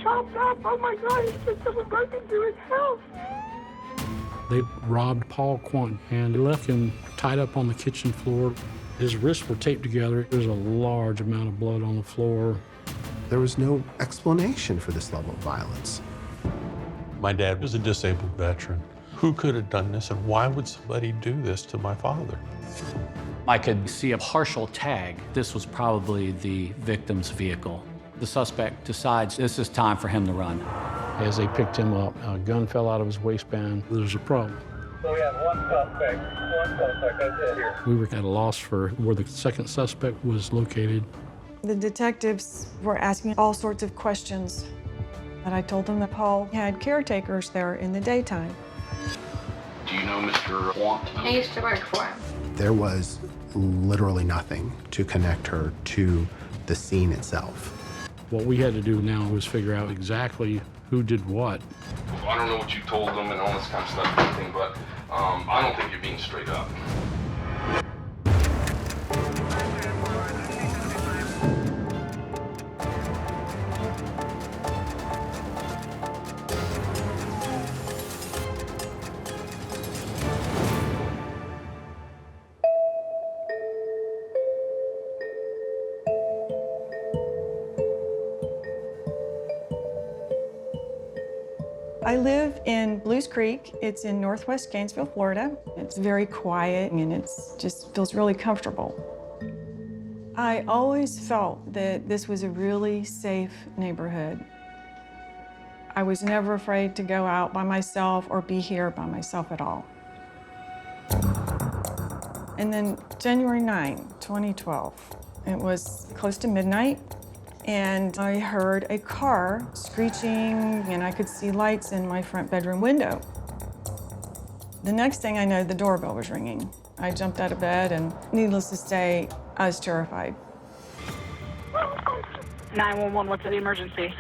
chopped up. Oh my God, it's just someone broke into his house. They robbed Paul Quant and they left him tied up on the kitchen floor. His wrists were taped together. There's a large amount of blood on the floor. There was no explanation for this level of violence. My dad was a disabled veteran. Who could have done this, and why would somebody do this to my father? I could see a partial tag. This was probably the victim's vehicle. The suspect decides this is time for him to run. As they picked him up, a gun fell out of his waistband. There's a problem. So we have one suspect, that's it here. We were at a loss for where the second suspect was located. The detectives were asking all sorts of questions. And I told them that Paul had caretakers there in the daytime. Do you know Mr. Quant? I used to work for him. There was literally nothing to connect her to the scene itself. What we had to do now was figure out exactly who did what. I don't know what you told them and all this kind of stuff and everything, but I don't think you're being straight up. I live in Blues Creek. It's in northwest Gainesville, Florida. It's very quiet and it just feels really comfortable. I always felt that this was a really safe neighborhood. I was never afraid to go out by myself or be here by myself at all. And then January 9, 2012, it was close to midnight. And I heard a car screeching, and I could see lights in my front bedroom window. The next thing I know, the doorbell was ringing. I jumped out of bed, and needless to say, I was terrified. 911, what's the emergency?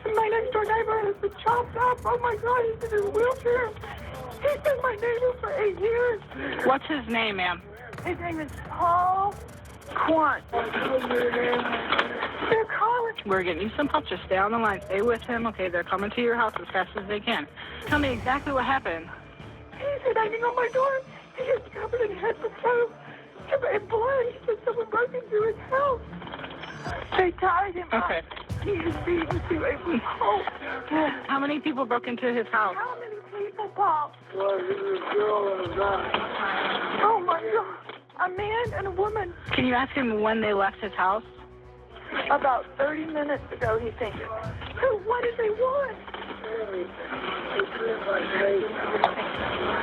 My next door neighbor has been chopped up. Oh my God, he's in his wheelchair. He's been my neighbor for 8 years. What's his name, ma'am? His name is Paul Quant. They're calling. We're getting you some help. Just stay on the line. Stay with him. Okay, they're coming to your house as fast as they can. Tell me exactly what happened. He's banging on my door. He is covered in head to toe in blood. He said someone broke into his house. They tied him up. Okay. He is beaten to a pulp. How many people broke into his house? How many people, Paul? Oh my God. A man and a woman. Can you ask him when they left his house? About 30 minutes ago, he thinks. What did they want?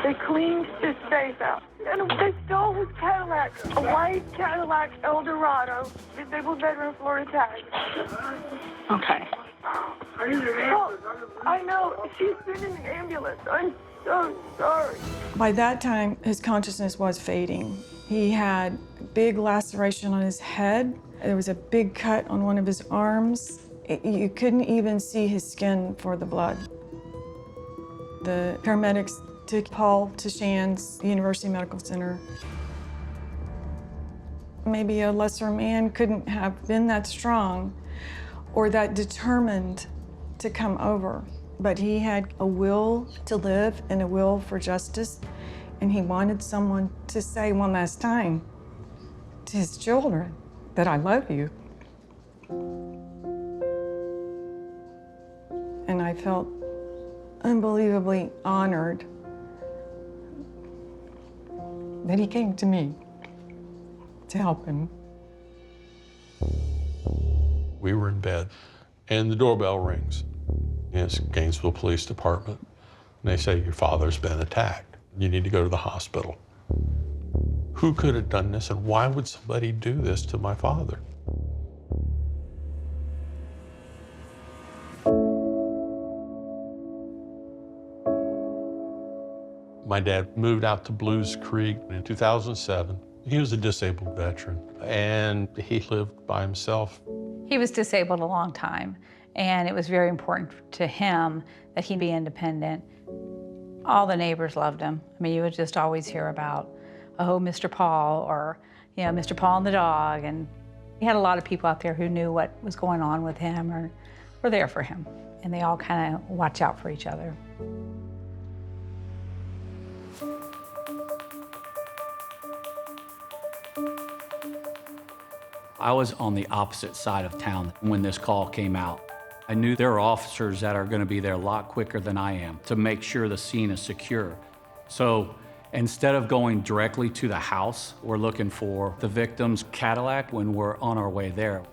They cleaned his safe out. And they stole his Cadillac, a white Cadillac Eldorado, disabled veteran Florida tag. Okay. Oh, I know. She's been in the ambulance. I'm so sorry. By that time, his consciousness was fading. He had a big laceration on his head. There was a big cut on one of his arms. You couldn't even see his skin for the blood. The paramedics took Paul to Shands University Medical Center. Maybe a lesser man couldn't have been that strong or that determined to come over. But he had a will to live and a will for justice, and he wanted someone to say one last time to his children that I love you. And I felt unbelievably honored that he came to me to help him. We were in bed, and the doorbell rings. It's Gainesville Police Department. And they say, your father's been attacked. You need to go to the hospital. Who could have done this, and why would somebody do this to my father? My dad moved out to Blues Creek in 2007. He was a disabled veteran, and he lived by himself. He was disabled a long time, and it was very important to him that he be independent. All the neighbors loved him. I mean, you would just always hear about, oh, Mr. Paul, or, you know, Mr. Paul and the dog. And he had a lot of people out there who knew what was going on with him, or were there for him, and they all kind of watch out for each other. I was on the opposite side of town when this call came out. I knew there are officers that are going to be there a lot quicker than I am to make sure the scene is secure. So instead of going directly to the house, we're looking for the victim's Cadillac when we're on our way there.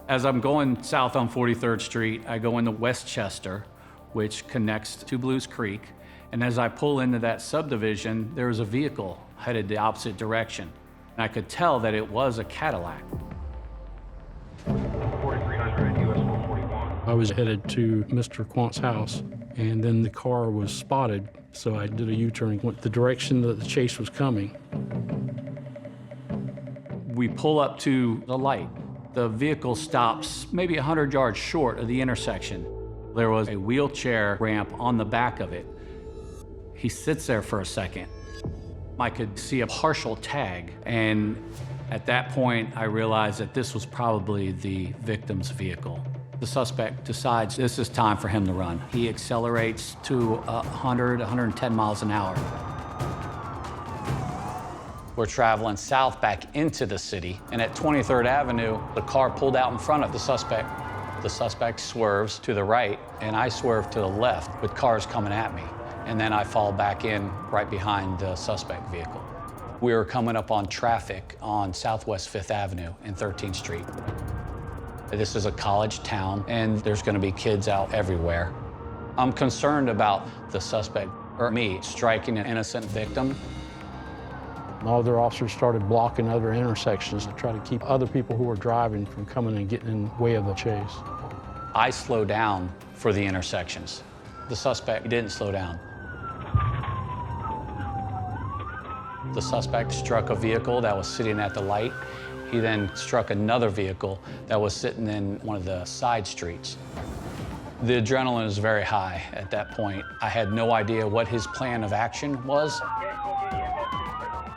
As I'm going south on 43rd Street, I go into Westchester, which connects to Blues Creek. And as I pull into that subdivision, there was a vehicle headed the opposite direction. And I could tell that it was a Cadillac. 4300 US 141. I was headed to Mr. Quant's house, and then the car was spotted, so I did a U-turn and went the direction that the chase was coming. We pull up to the light. The vehicle stops maybe 100 yards short of the intersection. There was a wheelchair ramp on the back of it. He sits there for a second. I could see a partial tag, and at that point, I realized that this was probably the victim's vehicle. The suspect decides this is time for him to run. He accelerates to 100, 110 miles an hour. We're traveling south back into the city, and at 23rd Avenue, the car pulled out in front of the suspect. The suspect swerves to the right, and I swerve to the left with cars coming at me. And then I fall back in right behind the suspect vehicle. We were coming up on traffic on Southwest 5th Avenue and 13th Street. This is a college town, and there's gonna be kids out everywhere. I'm concerned about the suspect, or me, striking an innocent victim. All their officers started blocking other intersections to try to keep other people who were driving from coming and getting in the way of the chase. I slow down for the intersections. The suspect didn't slow down. The suspect struck a vehicle that was sitting at the light. He then struck another vehicle that was sitting in one of the side streets. The adrenaline is very high at that point. I had no idea what his plan of action was.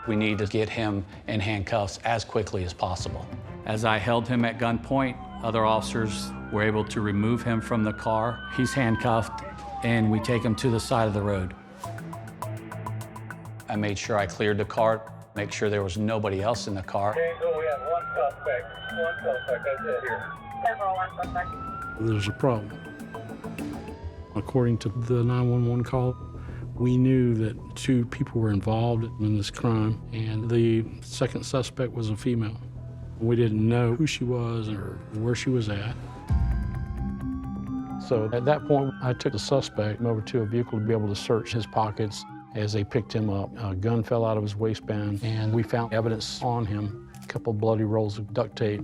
We need to get him in handcuffs as quickly as possible. As I held him at gunpoint, other officers were able to remove him from the car. He's handcuffed, and we take him to the side of the road. I made sure I cleared the car, make sure there was nobody else in the car. Okay, so we have one suspect. That's it here. Several one suspect. There's a problem. According to the 911 call, we knew that 2 people were involved in this crime, and the second suspect was a female. We didn't know who she was or where she was at. So at that point, I took the suspect over to a vehicle to be able to search his pockets. As they picked him up, a gun fell out of his waistband, and we found evidence on him, a couple bloody rolls of duct tape,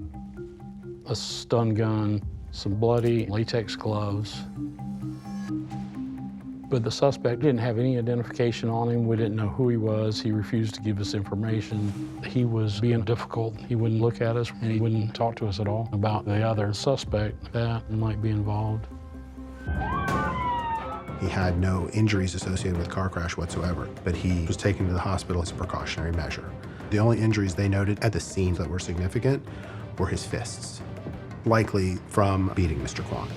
a stun gun, some bloody latex gloves. But the suspect didn't have any identification on him. We didn't know who he was. He refused to give us information. He was being difficult. He wouldn't look at us, and he wouldn't talk to us at all about the other suspect that might be involved. He had no injuries associated with the car crash whatsoever, but he was taken to the hospital as a precautionary measure. The only injuries they noted at the scene that were significant were his fists, likely from beating Mr. Quant.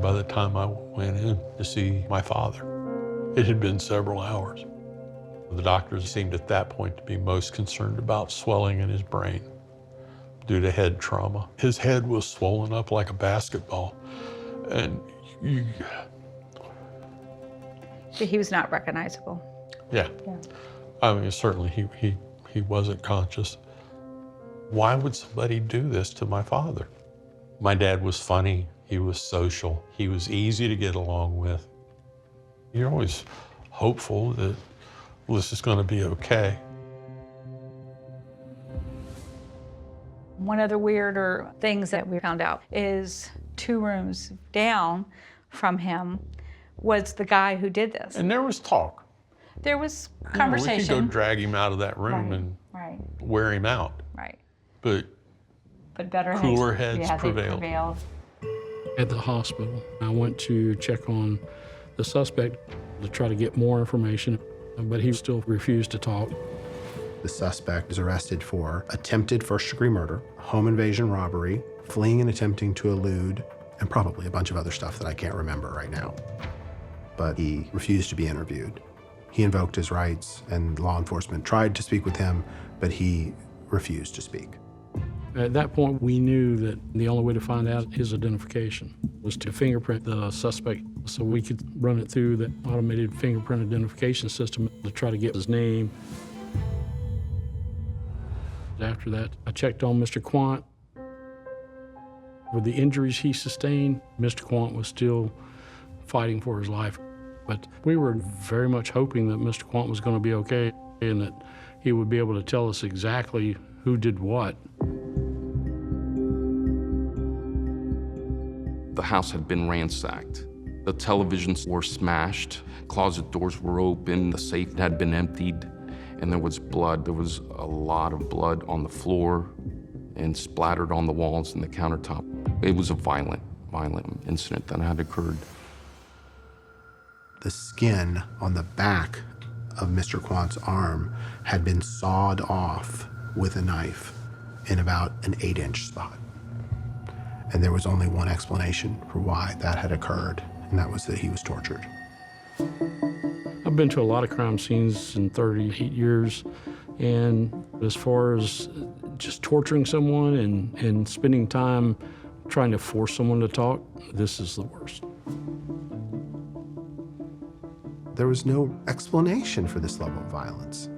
By the time I went in to see my father, it had been several hours. The doctors seemed at that point to be most concerned about swelling in his brain due to head trauma. His head was swollen up like a basketball, and He was not recognizable. yeah. I mean, certainly he wasn't conscious. Why would somebody do this to my father? My dad was funny, he was social, he was easy to get along with. You're always hopeful that, well, this is gonna be okay. One of the weirder things that we found out is 2 rooms down from him was the guy who did this. And there was talk. There was We conversation. could go drag him out of that room and wear him out. Right. But better cooler heads they prevailed. At the hospital, I went to check on the suspect to try to get more information, but he still refused to talk. The suspect is arrested for attempted first-degree murder, home invasion robbery, fleeing and attempting to elude, and probably a bunch of other stuff that I can't remember right now. But he refused to be interviewed. He invoked his rights, and law enforcement tried to speak with him, but he refused to speak. At that point, we knew that the only way to find out his identification was to fingerprint the suspect so we could run it through the automated fingerprint identification system to try to get his name. After that, I checked on Mr. Quant. With the injuries he sustained, Mr. Quant was still fighting for his life. But we were very much hoping that Mr. Quant was going to be okay and that he would be able to tell us exactly who did what. The house had been ransacked. The televisions were smashed, closet doors were open, the safe had been emptied, and there was blood. There was a lot of blood on the floor and splattered on the walls and the countertop. It was a violent incident that had occurred. The skin on the back of Mr. Quant's arm had been sawed off with a knife in about an 8-inch spot. And there was only one explanation for why that had occurred, and that was that he was tortured. I've been to a lot of crime scenes in 38 years, and as far as just torturing someone and spending time trying to force someone to talk, this is the worst. There was no explanation for this level of violence.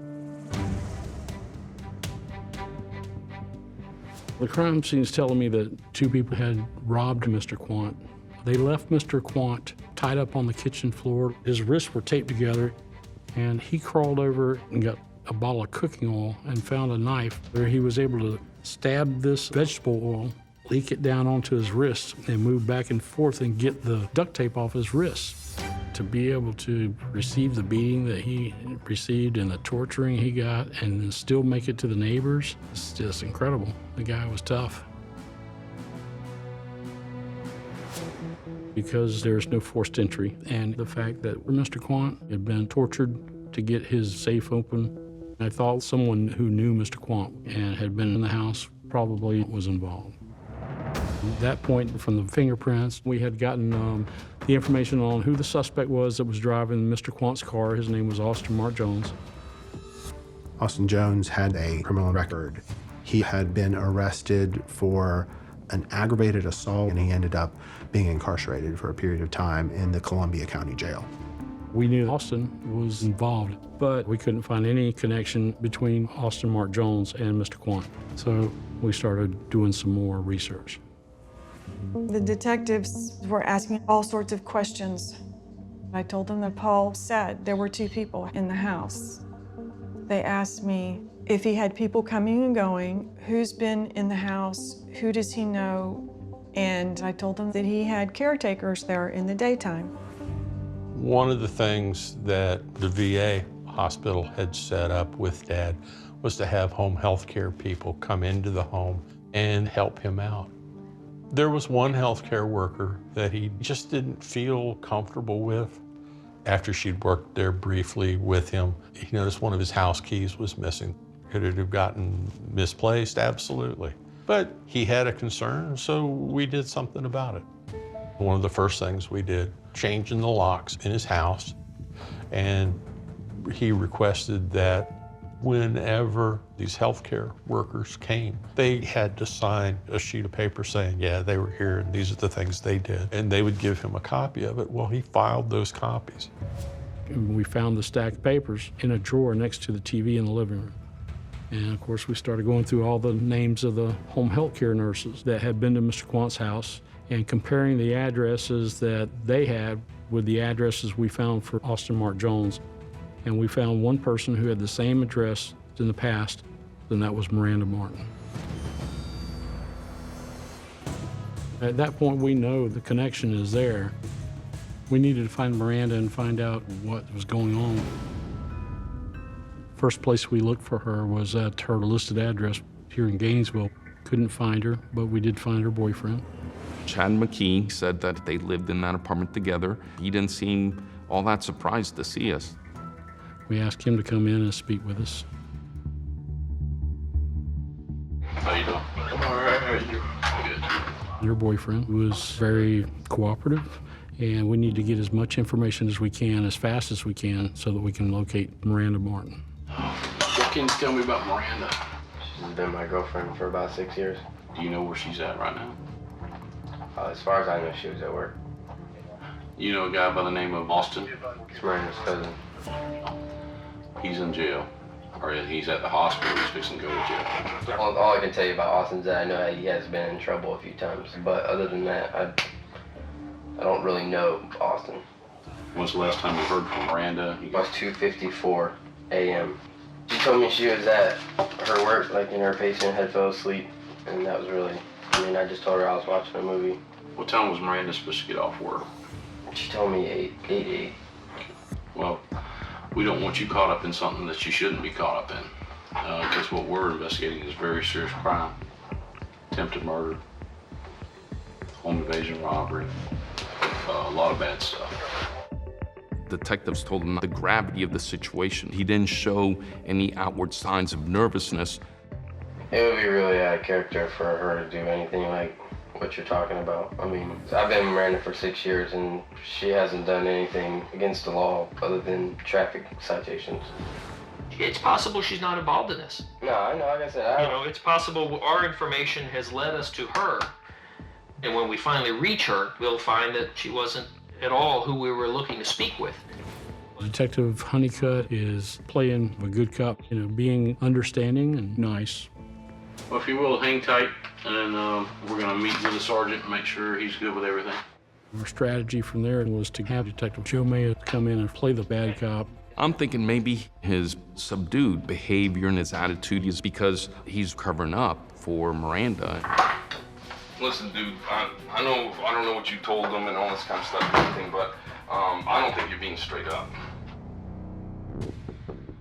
The crime scene's telling me that 2 people had robbed Mr. Quant. They left Mr. Quant tied up on the kitchen floor. His wrists were taped together, and he crawled over and got a bottle of cooking oil and found a knife where he was able to stab this vegetable oil, leak it down onto his wrist, and move back and forth and get the duct tape off his wrist. To be able to receive the beating that he received and the torturing he got and then still make it to the neighbors, it's just incredible. The guy was tough. Because there's no forced entry, and the fact that Mr. Quant had been tortured to get his safe open, I thought someone who knew Mr. Quant and had been in the house probably was involved. At that point, from the fingerprints, we had gotten the information on who the suspect was that was driving Mr. Quant's car. His name was Austin Mark Jones. Austin Jones had a criminal record. He had been arrested for an aggravated assault, and he ended up being incarcerated for a period of time in the Columbia County Jail. We knew Austin was involved, but we couldn't find any connection between Austin Mark Jones and Mr. Quant. So we started doing some more research. The detectives were asking all sorts of questions. I told them that Paul said there were 2 people in the house. They asked me if he had people coming and going, who's been in the house, who does he know, and I told them that he had caretakers there in the daytime. One of the things that the VA hospital had set up with Dad was to have home health care people come into the home and help him out. There was one healthcare worker that he just didn't feel comfortable with. After she'd worked there briefly with him, he noticed one of his house keys was missing. Could it have gotten misplaced? Absolutely. But he had a concern, so we did something about it. One of the first things we did, changing the locks in his house, and he requested that whenever these healthcare workers came, they had to sign a sheet of paper saying, yeah, they were here and these are the things they did. And they would give him a copy of it. Well, he filed those copies. And we found the stack of papers in a drawer next to the TV in the living room. And of course, we started going through all the names of the home health care nurses that had been to Mr. Quant's house and comparing the addresses that they had with the addresses we found for Austin Mark Jones. And we found one person who had the same address in the past, and that was Maranda Martin. At that point, we know the connection is there. We needed to find Maranda and find out what was going on. First place we looked for her was at her listed address here in Gainesville. Couldn't find her, but we did find her boyfriend. Chad McKee said that they lived in that apartment together. He didn't seem all that surprised to see us. We asked him to come in and speak with us. Good. Your boyfriend was very cooperative, and we need to get as much information as we can, as fast as we can, so that we can locate Miranda Martin. What can you tell me about Miranda? She's been my girlfriend for about 6 years. Do you know where she's at right now? As far as I know, she was at work. You know a guy by the name of Austin? It's Miranda's cousin. He's in jail. Or he's at the hospital. He's fixing to go to jail. All I can tell you about Austin is that I know he has been in trouble a few times. But other than that, I don't really know Austin. When's the last time you heard from Maranda? It was 2:54 a.m. She told me she was at her work, like in her patient had fell asleep. And that was really, I just told her I was watching a movie. What time was Miranda supposed to get off work? She told me 8. Well, we don't want you caught up in something that you shouldn't be caught up in. Because what we're investigating is very serious crime. Attempted murder, home invasion, robbery, a lot of bad stuff. Detectives told him the gravity of the situation. He didn't show any outward signs of nervousness. It would be really out of character for her to do anything like what you're talking about. I mean, I've been with Maranda for 6 years and she hasn't done anything against the law other than traffic citations. It's possible she's not involved in this. No, I know, like I said, It's possible our information has led us to her. And when we finally reach her, we'll find that she wasn't at all who we were looking to speak with. Detective Honeycutt is playing a good cop, being understanding and nice. Well, if you will, hang tight, and we're going to meet with the sergeant and make sure he's good with everything. Our strategy from there was to have Detective Joe Mayo come in and play the bad cop. I'm thinking maybe his subdued behavior and his attitude is because he's covering up for Miranda. Listen, dude, I don't know what you told them and all this kind of stuff and everything, but I don't think you're being straight up.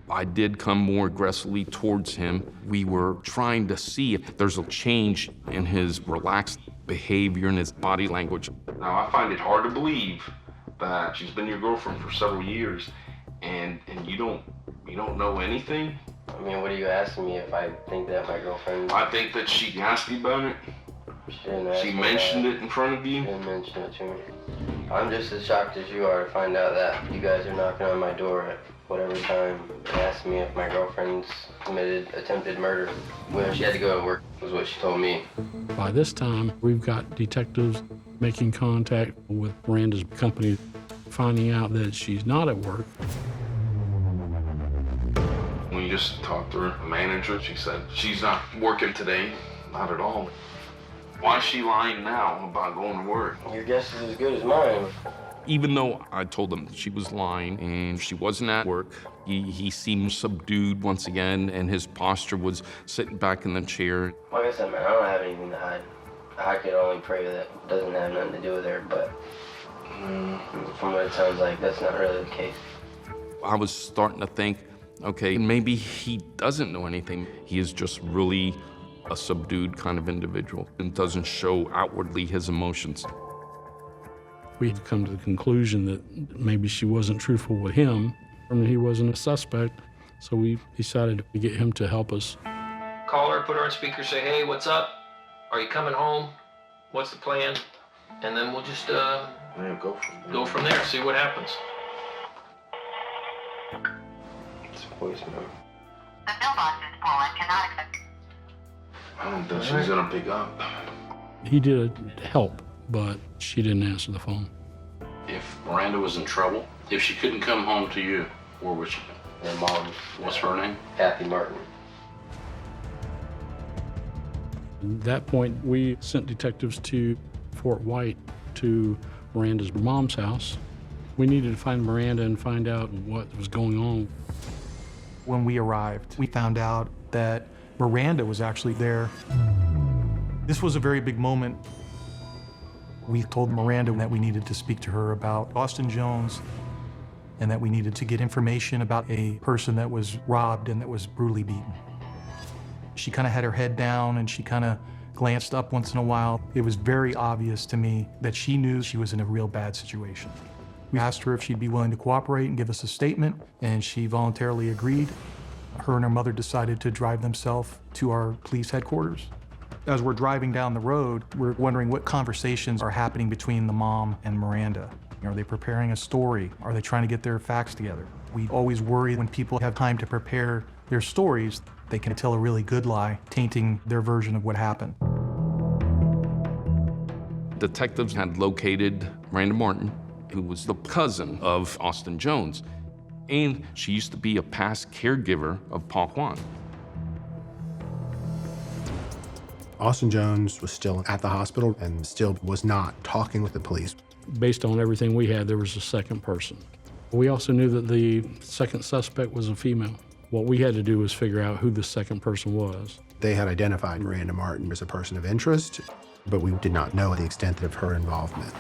I did come more aggressively towards him. We were trying to see if there's a change in his relaxed behavior and his body language. Now, I find it hard to believe that she's been your girlfriend for several years and you don't know anything. I mean, what are you asking me if I think that my girlfriend... I think that she asked you about it. She mentioned it in front of you. She didn't mention it to me. I'm just as shocked as you are to find out that you guys are knocking on my door at whatever time and asking me if my girlfriend's committed attempted murder. When she had to go to work was what she told me. By this time, we've got detectives making contact with Miranda's company, finding out that she's not at work. When you just talked to her manager, she said she's not working today, not at all. Why is she lying now about going to work? Your guess is as good as mine. Even though I told him she was lying and she wasn't at work, he seemed subdued once again, and his posture was sitting back in the chair. Like I said, man, I don't have anything to hide. I can only pray that it doesn't have nothing to do with her, but from what it sounds like, that's not really the case. I was starting to think, okay, maybe he doesn't know anything. He is just really a subdued kind of individual and doesn't show outwardly his emotions. We had come to the conclusion that maybe she wasn't truthful with him and he wasn't a suspect, so we decided to get him to help us. Call her, put her on speaker, say, hey, what's up? Are you coming home? What's the plan? And then we'll just go from there, see what happens. It's voicemail. The mailbox is full and cannot accept. I don't think she's gonna pick up. He did help, but she didn't answer the phone. If Miranda was in trouble, if she couldn't come home to you, where would she go? Her mom. What's her name? Kathy Martin. At that point, we sent detectives to Fort White to Miranda's mom's house. We needed to find Miranda and find out what was going on. When we arrived, we found out that Miranda was actually there. This was a very big moment. We told Miranda that we needed to speak to her about Austin Jones and that we needed to get information about a person that was robbed and that was brutally beaten. She kind of had her head down and she kind of glanced up once in a while. It was very obvious to me that she knew she was in a real bad situation. We asked her if she'd be willing to cooperate and give us a statement, and she voluntarily agreed. Her and her mother decided to drive themselves to our police headquarters. As we're driving down the road, we're wondering what conversations are happening between the mom and Miranda. Are they preparing a story? Are they trying to get their facts together? We always worry when people have time to prepare their stories, they can tell a really good lie, tainting their version of what happened. Detectives had located Miranda Martin, who was the cousin of Austin Jones, and she used to be a past caregiver of Paul Kwan. Austin Jones was still at the hospital and still was not talking with the police. Based on everything we had, there was a second person. We also knew that the second suspect was a female. What we had to do was figure out who the second person was. They had identified Miranda Martin as a person of interest, but we did not know the extent of her involvement.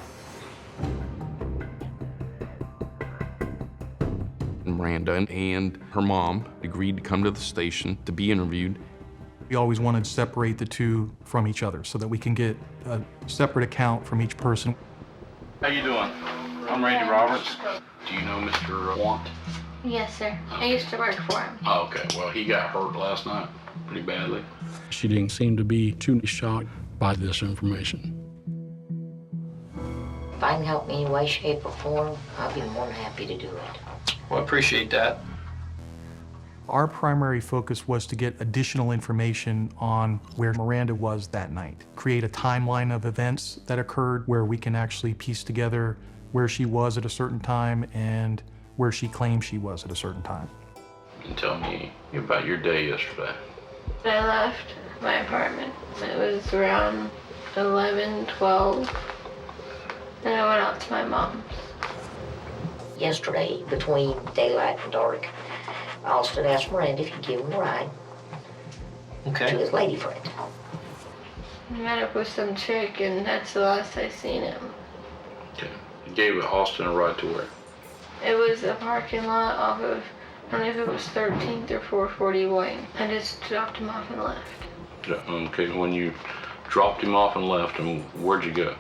Miranda and her mom agreed to come to the station to be interviewed. We always wanted to separate the two from each other so that we can get a separate account from each person. How you doing? I'm Randy Roberts. Do you know Mr. Want? Yes, sir. I used to work for him. Oh, okay. Well, he got hurt last night pretty badly. She didn't seem to be too shocked by this information. If I can help in any way, shape, or form, I'll be more than happy to do it. Well, I appreciate that. Our primary focus was to get additional information on where Miranda was that night. Create a timeline of events that occurred where we can actually piece together where she was at a certain time and where she claimed she was at a certain time. And tell me about your day yesterday. I left my apartment. It was around 11, 12, and I went out to my mom's. Yesterday, between daylight and dark, Austin asked Miranda if he'd give him a ride to his lady friend. I met up with some chick, and that's the last I seen him. Okay. You gave Austin a ride to where? It was a parking lot off of, I don't know if it was 13th or 440 Wayne. I just dropped him off and left. Okay, when you dropped him off and left him, where'd you go?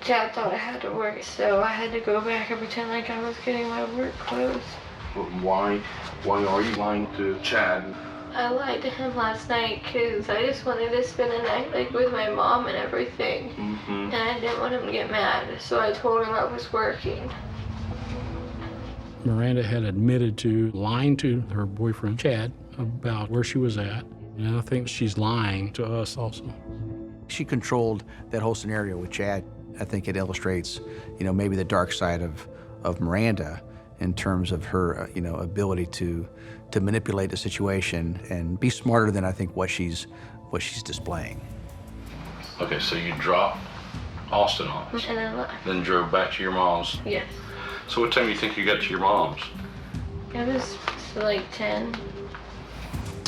Chad thought I had to work, so I had to go back and pretend like I was getting my work clothes. Why are you lying to Chad? I lied to him last night because I just wanted to spend a night like with my mom and everything. And I didn't want him to get mad, so I told him I was working. Miranda had admitted to lying to her boyfriend, Chad, about where she was at. And I think she's lying to us also. She controlled that whole scenario with Chad. I think it illustrates, maybe the dark side of Miranda in terms of her, ability to manipulate the situation and be smarter than I think what she's displaying. Okay, so you dropped Austin off. And then left. Then drove back to your mom's. Yes. So what time do you think you got to your mom's? It was like 10.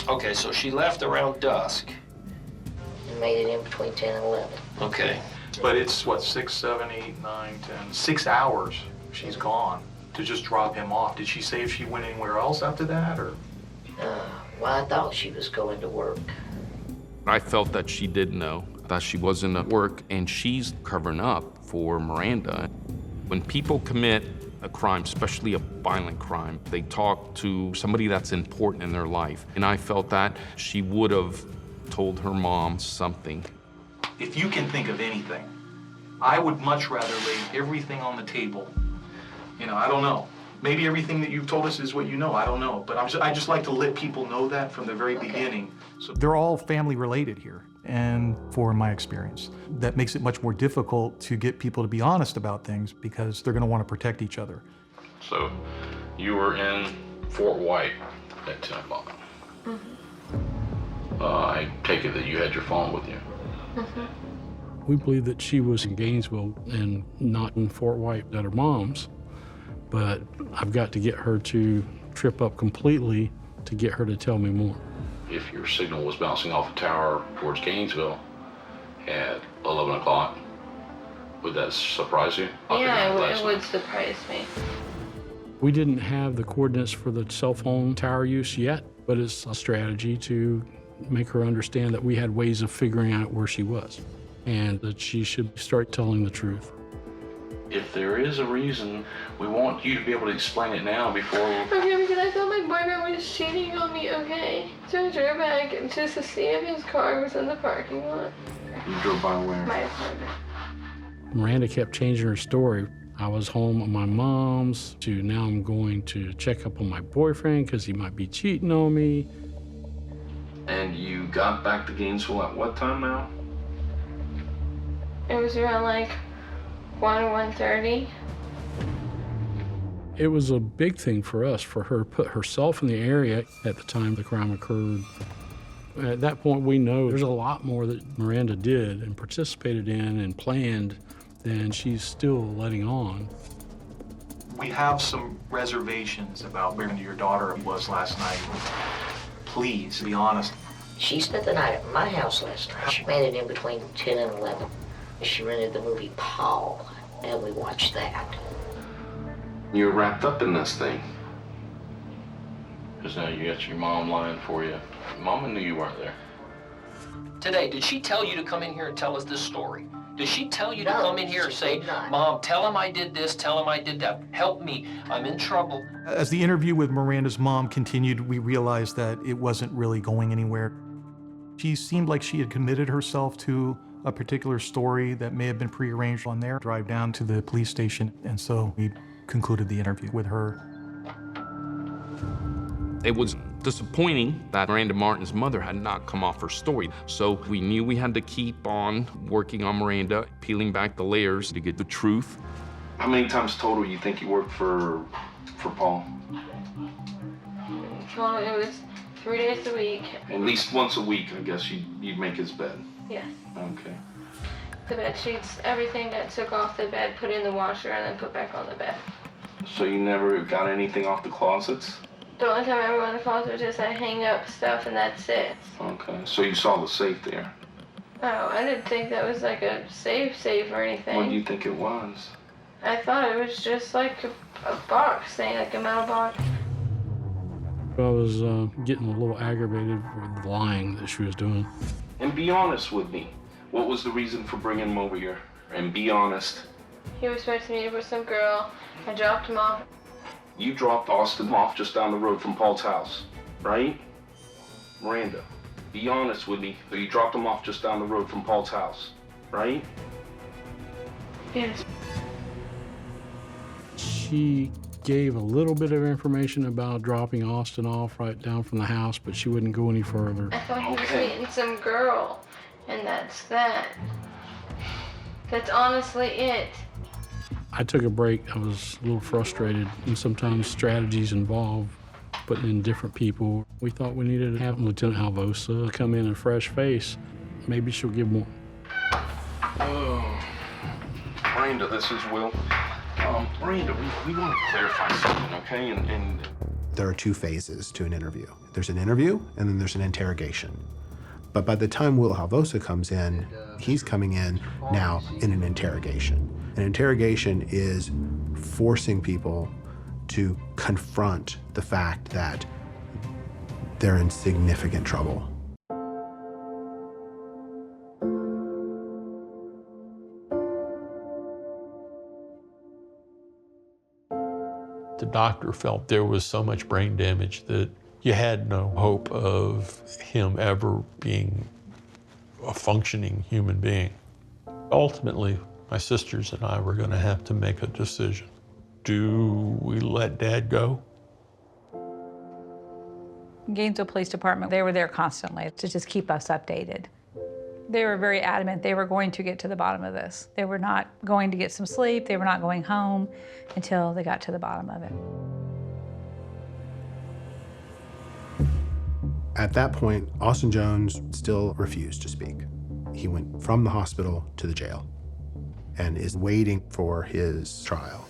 Okay, so she left around dusk. And made it in between 10 and 11. Okay. But it's, 6, 7, 8, 9, 10, 6 hours she's gone to just drop him off. Did she say if she went anywhere else after that, or? Well, I thought she was going to work. I felt that she did know that she wasn't at work, and she's covering up for Miranda. When people commit a crime, especially a violent crime, they talk to somebody that's important in their life. And I felt that she would have told her mom something. If you can think of anything, I would much rather lay everything on the table. I don't know. Maybe everything that you've told us is what you know. I don't know. But I just like to let people know that from the very beginning. So they're all family related here. And in my experience, that makes it much more difficult to get people to be honest about things because they're going to want to protect each other. So you were in Fort White at 10 o'clock. I take it that you had your phone with you. We believe that she was in Gainesville and not in Fort White at her mom's, but I've got to get her to trip up completely to get her to tell me more. If your signal was bouncing off a tower towards Gainesville at 11 o'clock, would that surprise you? Yeah, it would surprise me. We didn't have the coordinates for the cell phone tower use yet, but it's a strategy to make her understand that we had ways of figuring out where she was and that she should start telling the truth. If there is a reason, we want you to be able to explain it now before. Okay, because I thought my boyfriend was cheating on me, okay? So I drove back just to see if his car was in the parking lot. You drove by where? My apartment. Miranda kept changing her story. I was home at my mom's to now I'm going to check up on my boyfriend because he might be cheating on me. And you got back to Gainesville at what time now? It was around like 1 or 1:30. It was a big thing for us, for her to put herself in the area at the time the crime occurred. At that point, we know there's a lot more that Miranda did and participated in and planned than she's still letting on. We have some reservations about where your daughter was last night. Please, be honest. She spent the night at my house last night. She made it in between 10 and 11. She rented the movie Paul, and we watched that. You're wrapped up in this thing. Because now you got your mom lying for you. Mama knew you weren't there. Today, did she tell you to come in here and tell us this story? Did she tell you to No, come in here and she say, did not. Mom, tell him I did this, tell him I did that. Help me, I'm in trouble. As the interview with Miranda's mom continued, we realized that it wasn't really going anywhere. She seemed like she had committed herself to a particular story that may have been prearranged on their drive down to the police station, and so we concluded the interview with her. It was disappointing that Miranda Martin's mother had not come off her story, so we knew we had to keep on working on Miranda, peeling back the layers to get the truth. How many times total you think you worked for Paul? Well, it was 3 days a week. At least once a week, I guess you'd make his bed. Yes. Okay. The bed sheets, everything that took off the bed, put in the washer, and then put back on the bed. So you never got anything off the closets? The only time I ever went in the closet was just I hang up stuff, and that's it. Okay. So you saw the safe there. Oh, I didn't think that was like a safe or anything. What do you think it was? I thought it was just like a box thing, like a metal box. I was getting a little aggravated with the lying that she was doing. And be honest with me. What was the reason for bringing him over here? And be honest. He was supposed to meet with some girl. I dropped him off. You dropped Austin off just down the road from Paul's house, right? Miranda, be honest with me. You dropped him off just down the road from Paul's house, right? Yes. She gave a little bit of information about dropping Austin off right down from the house, but she wouldn't go any further. I thought he was meeting some girl, and that's that. That's honestly it. I took a break. I was a little frustrated, and sometimes strategies involve putting in different people. We thought we needed to have Lieutenant Alvosa come in a fresh face. Maybe she'll give more. Oh, Miranda, this is Will. Miranda, we want to clarify something, okay? And There are two phases to an interview. There's an interview, and then there's an interrogation. But by the time Will Alvosa comes in, he's coming in now in an interrogation. An interrogation is forcing people to confront the fact that they're in significant trouble. The doctor felt there was so much brain damage that you had no hope of him ever being a functioning human being. Ultimately, my sisters and I were going to have to make a decision. Do we let Dad go? Gainesville Police Department, they were there constantly to just keep us updated. They were very adamant they were going to get to the bottom of this. They were not going to get some sleep, they were not going home until they got to the bottom of it. At that point, Austin Jones still refused to speak. He went from the hospital to the jail and is waiting for his trial.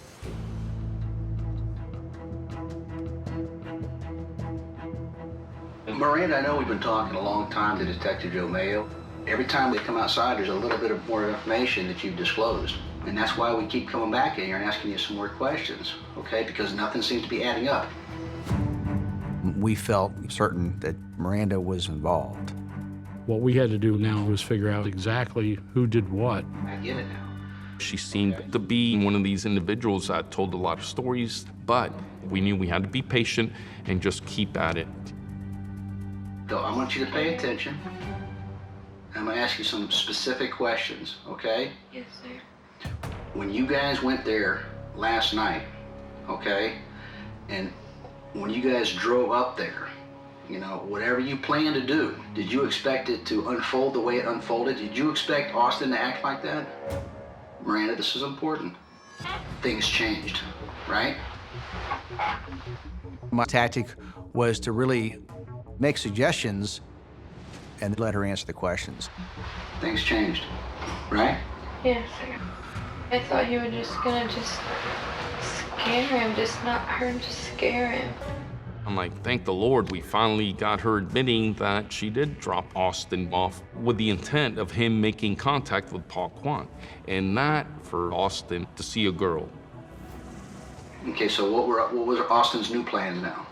Miranda, I know we've been talking a long time to Detective Joe Mayo. Every time we come outside, there's a little bit of more information that you've disclosed. And that's why we keep coming back in here and asking you some more questions, okay? Because nothing seems to be adding up. We felt certain that Miranda was involved. What we had to do now was figure out exactly who did what. I get it now. She seemed to be one of these individuals that told a lot of stories, but we knew we had to be patient and just keep at it. So I want you to pay attention. I'm gonna ask you some specific questions, okay? Yes, sir. When you guys went there last night, okay, and when you guys drove up there, you know, whatever you planned to do, did you expect it to unfold the way it unfolded? Did you expect Austin to act like that? Miranda, this is important. Things changed, right? My tactic was to really make suggestions and let her answer the questions. Things changed, right? Yes, sir. I thought he was just gonna scare him, just not her, just scare him. I'm like, thank the Lord, we finally got her admitting that she did drop Austin off with the intent of him making contact with Paul Quant, and not for Austin to see a girl. Okay, so what was Austin's new plans now?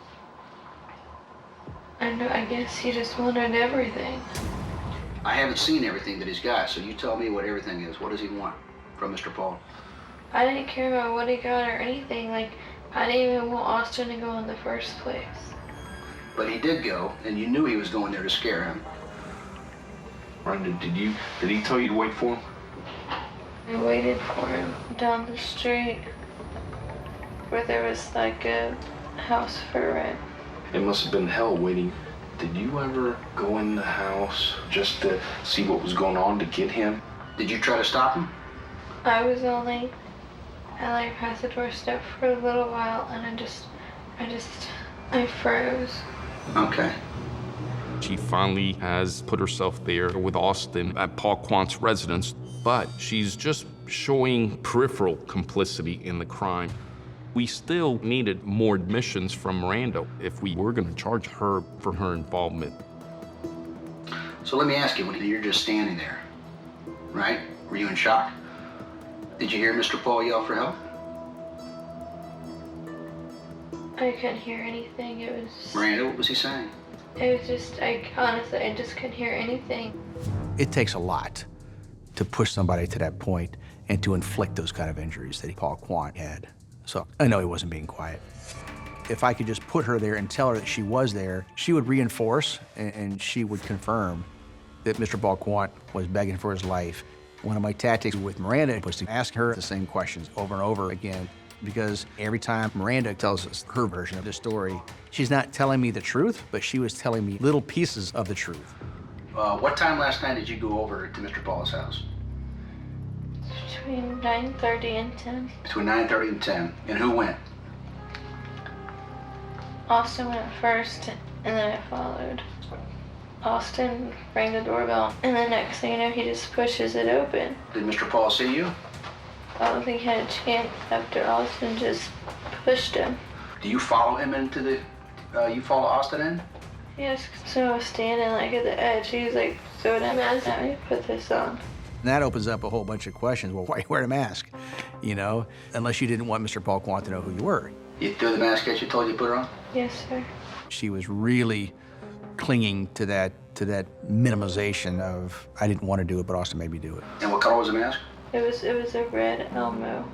I guess he just wanted everything. I haven't seen everything that he's got, so you tell me what everything is. What does he want from Mr. Paul? I didn't care about what he got or anything. Like, I didn't even want Austin to go in the first place. But he did go, and you knew he was going there to scare him. Miranda, did he tell you to wait for him? I waited for him down the street where there was like a house for rent. It must have been hell waiting. Did you ever go in the house just to see what was going on to get him? Did you try to stop him? I was only at like past the doorstep for a little while, and I froze. Okay. She finally has put herself there with Austin at Paul Quant's residence, but she's just showing peripheral complicity in the crime. We still needed more admissions from Maranda if we were going to charge her for her involvement. So let me ask you, when you're just standing there, right? Were you in shock? Did you hear Mr. Paul yell for help? I couldn't hear anything. It was just, Miranda, what was he saying? it was just, honestly, I just couldn't hear anything. It takes a lot to push somebody to that point and to inflict those kind of injuries that Paul Quant had. So I know he wasn't being quiet. If I could just put her there and tell her that she was there, she would reinforce and she would confirm that Mr. Paul Quant was begging for his life. One of my tactics with Miranda was to ask her the same questions over and over again, because every time Miranda tells us her version of the story, she's not telling me the truth, but she was telling me little pieces of the truth. What time last night did you go over to Mr. Paul's house? Between 9:30 and 10. Between 9:30 and 10. And who went? Austin went first, and then I followed. Austin rang the doorbell, and the next thing you know, he just pushes it open. Did Mr. Paul see you? I don't think he had a chance after Austin just pushed him. Do you follow him into the, you follow Austin in? Yes, so I was standing like at the edge. He was like, so that mask at me, put this on. And that opens up a whole bunch of questions. Well, why you wear a mask? You know, unless you didn't want Mr. Paul Quant to know who you were. You threw the mask at you, told you to put it on? Yes, sir. She was really clinging to that minimization of, I didn't want to do it, but Austin made me do it. And what color was the mask? It was a red Elmo.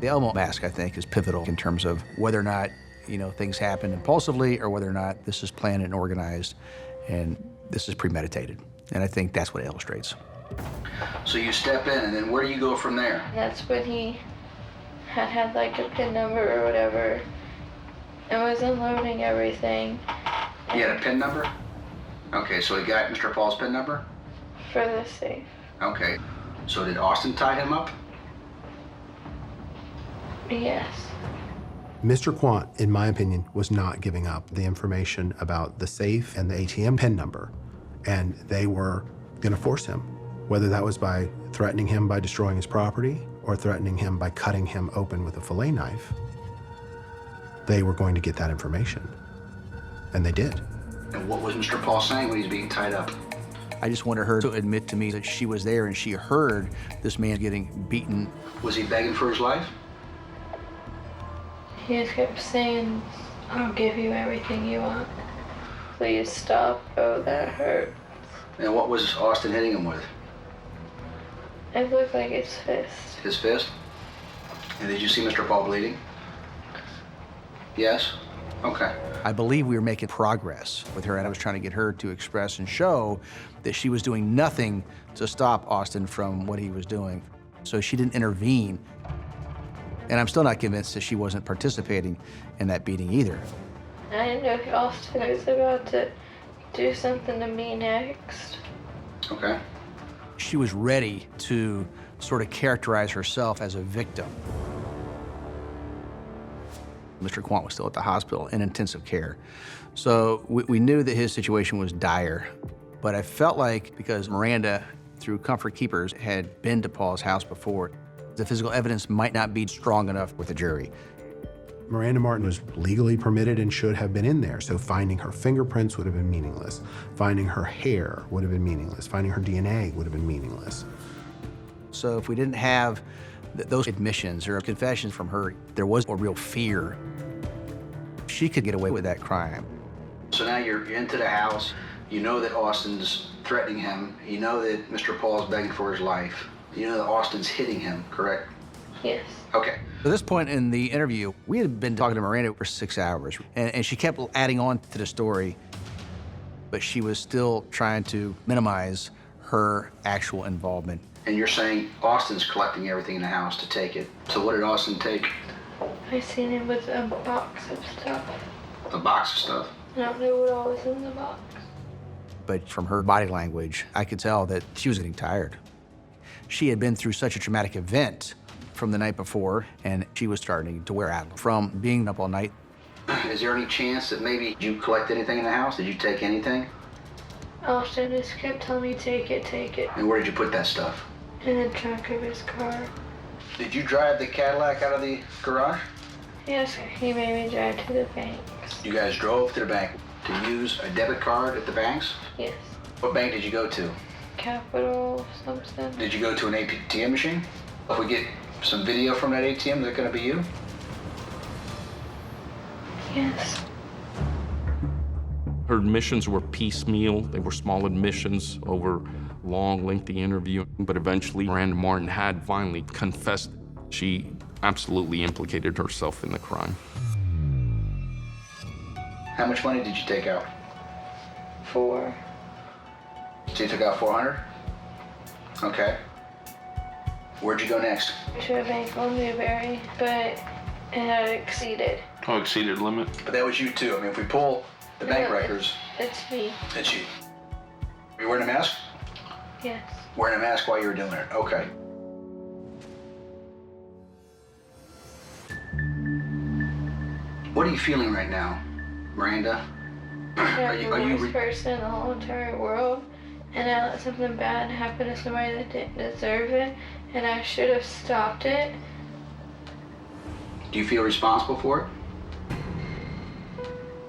The Elmo mask, I think, is pivotal in terms of whether or not, you know, things happen impulsively or whether or not this is planned and organized and this is premeditated. And I think that's what it illustrates. So you step in, and then where do you go from there? That's when he had like a PIN number or whatever and was unloading everything. He had a PIN number? Okay, so he got Mr. Paul's PIN number? For the safe. Okay. So did Austin tie him up? Yes. Mr. Quant, in my opinion, was not giving up the information about the safe and the ATM PIN number, and they were going to force him, whether that was by threatening him by destroying his property or threatening him by cutting him open with a fillet knife. They were going to get that information, and they did. And what was Mr. Paul saying when he was being tied up? I just wanted her to admit to me that she was there and she heard this man getting beaten. Was he begging for his life? He just kept saying, I'll give you everything you want. Please stop. Oh, that hurt. And what was Austin hitting him with? It looked like his fist. His fist? And did you see Mr. Paul bleeding? Yes? Okay. I believe we were making progress with her, and I was trying to get her to express and show that she was doing nothing to stop Austin from what he was doing. So she didn't intervene. And I'm still not convinced that she wasn't participating in that beating either. I didn't know if Austin was about to do something to me next. Okay. She was ready to sort of characterize herself as a victim. Mr. Quant was still at the hospital in intensive care. So we knew that his situation was dire, but I felt like because Maranda, through Comfort Keepers, had been to Paul's house before, the physical evidence might not be strong enough with the jury. Miranda Martin was legally permitted and should have been in there, so finding her fingerprints would have been meaningless. Finding her hair would have been meaningless. Finding her DNA would have been meaningless. So if we didn't have those admissions or confessions from her, there was a real fear she could get away with that crime. So now you're into the house. You know that Austin's threatening him. You know that Mr. Paul's begging for his life. You know that Austin's hitting him, correct? Yes. Okay. At this point in the interview, we had been talking to Maranda for 6 hours, and she kept adding on to the story, but she was still trying to minimize her actual involvement. And you're saying Austin's collecting everything in the house to take it. So what did Austin take? I seen him with a box of stuff. A box of stuff? I don't know what all was in the box. But from her body language, I could tell that she was getting tired. She had been through such a traumatic event from the night before, and she was starting to wear out from being up all night. Is there any chance that maybe you collect anything in the house? Did you take anything? Austin just kept telling me, take it, take it. And where did you put that stuff? In the trunk of his car. Did you drive the Cadillac out of the garage? Yes, he made me drive to the banks. You guys drove to the bank to use a debit card at the banks? Yes. What bank did you go to? Capital something. Did you go to an ATM machine? If we get some video from that ATM, is it going to be you? Yes. Her admissions were piecemeal. They were small admissions over long, lengthy interview. But eventually, Miranda Martin had finally confessed. She absolutely implicated herself in the crime. How much money did you take out? 4. So you took out 400? Okay. Where'd you go next? To a bank on Newberry, but it had exceeded. Oh, exceeded limit? But that was you too. I mean, if we pull the bank No, records, It's me. it's you. Were you wearing a mask? Yes. Wearing a mask while you were doing it. Okay. What are you feeling right now, Miranda? I'm the worst person in the whole entire world, and I let something bad happen to somebody that didn't deserve it, and I should have stopped it. Do you feel responsible for it?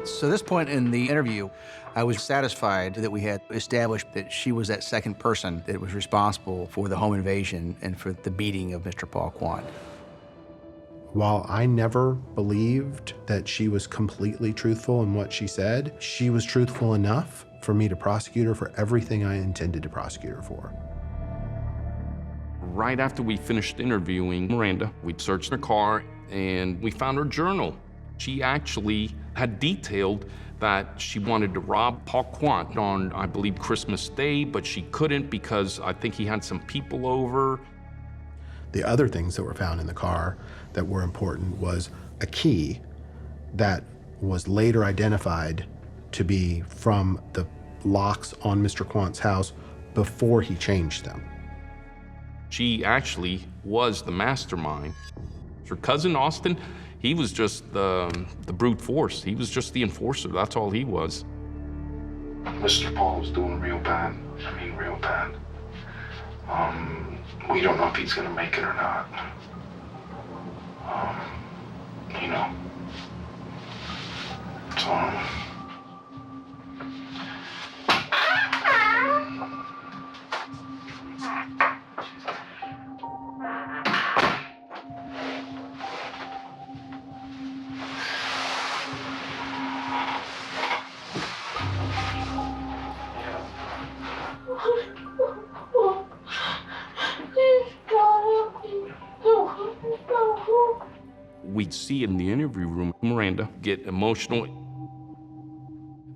So at this point in the interview, I was satisfied that we had established that she was that second person that was responsible for the home invasion and for the beating of Mr. Paul Quant. While I never believed that she was completely truthful in what she said, she was truthful enough for me to prosecute her for everything I intended to prosecute her for. Right after we finished interviewing Miranda, we searched her car and we found her journal. She actually had detailed that she wanted to rob Paul Quant on, I believe, Christmas Day, but she couldn't because I think he had some people over. The other things that were found in the car that were important was a key that was later identified to be from the locks on Mr. Quant's house before he changed them. She actually was the mastermind. Her cousin Austin, he was just the brute force. He was just the enforcer. That's all he was. Mr. Paul was doing real bad. I mean, real bad. We don't know if he's gonna make it or not. You know. So. could see in the interview room, Maranda get emotional.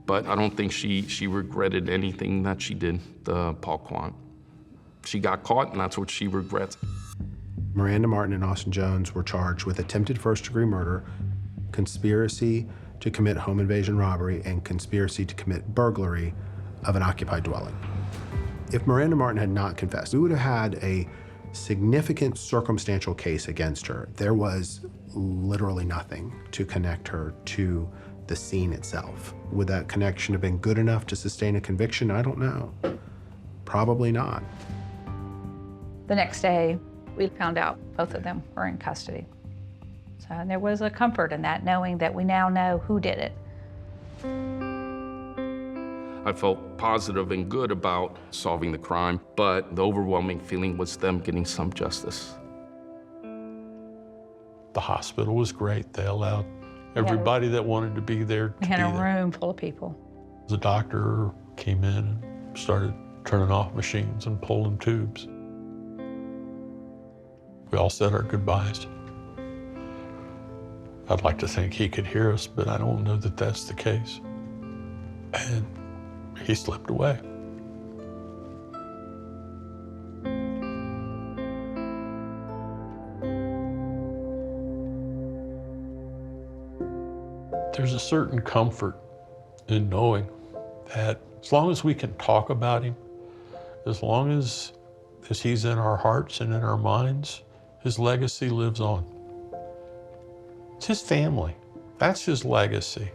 But I don't think she regretted anything that she did to Paul Quant. She got caught, and that's what she regrets. Maranda Martin and Austin Jones were charged with attempted first-degree murder, conspiracy to commit home invasion robbery, and conspiracy to commit burglary of an occupied dwelling. If Maranda Martin had not confessed, we would have had a significant circumstantial case against her. There was literally nothing to connect her to the scene itself. Would that connection have been good enough to sustain a conviction? I don't know. Probably not. The next day, we found out both of them were in custody. So and there was a comfort in that, knowing that we now know who did it. I felt positive and good about solving the crime, but the overwhelming feeling was them getting some justice. The hospital was great. They allowed everybody that wanted to be there to We had be a there. room full of people. The doctor came in and started turning off machines and pulling tubes. We all said our goodbyes. I'd like to think he could hear us, but I don't know that that's the case. And he slipped away. There's a certain comfort in knowing that as long as we can talk about him, as long as he's in our hearts and in our minds, his legacy lives on. It's his family. That's his legacy.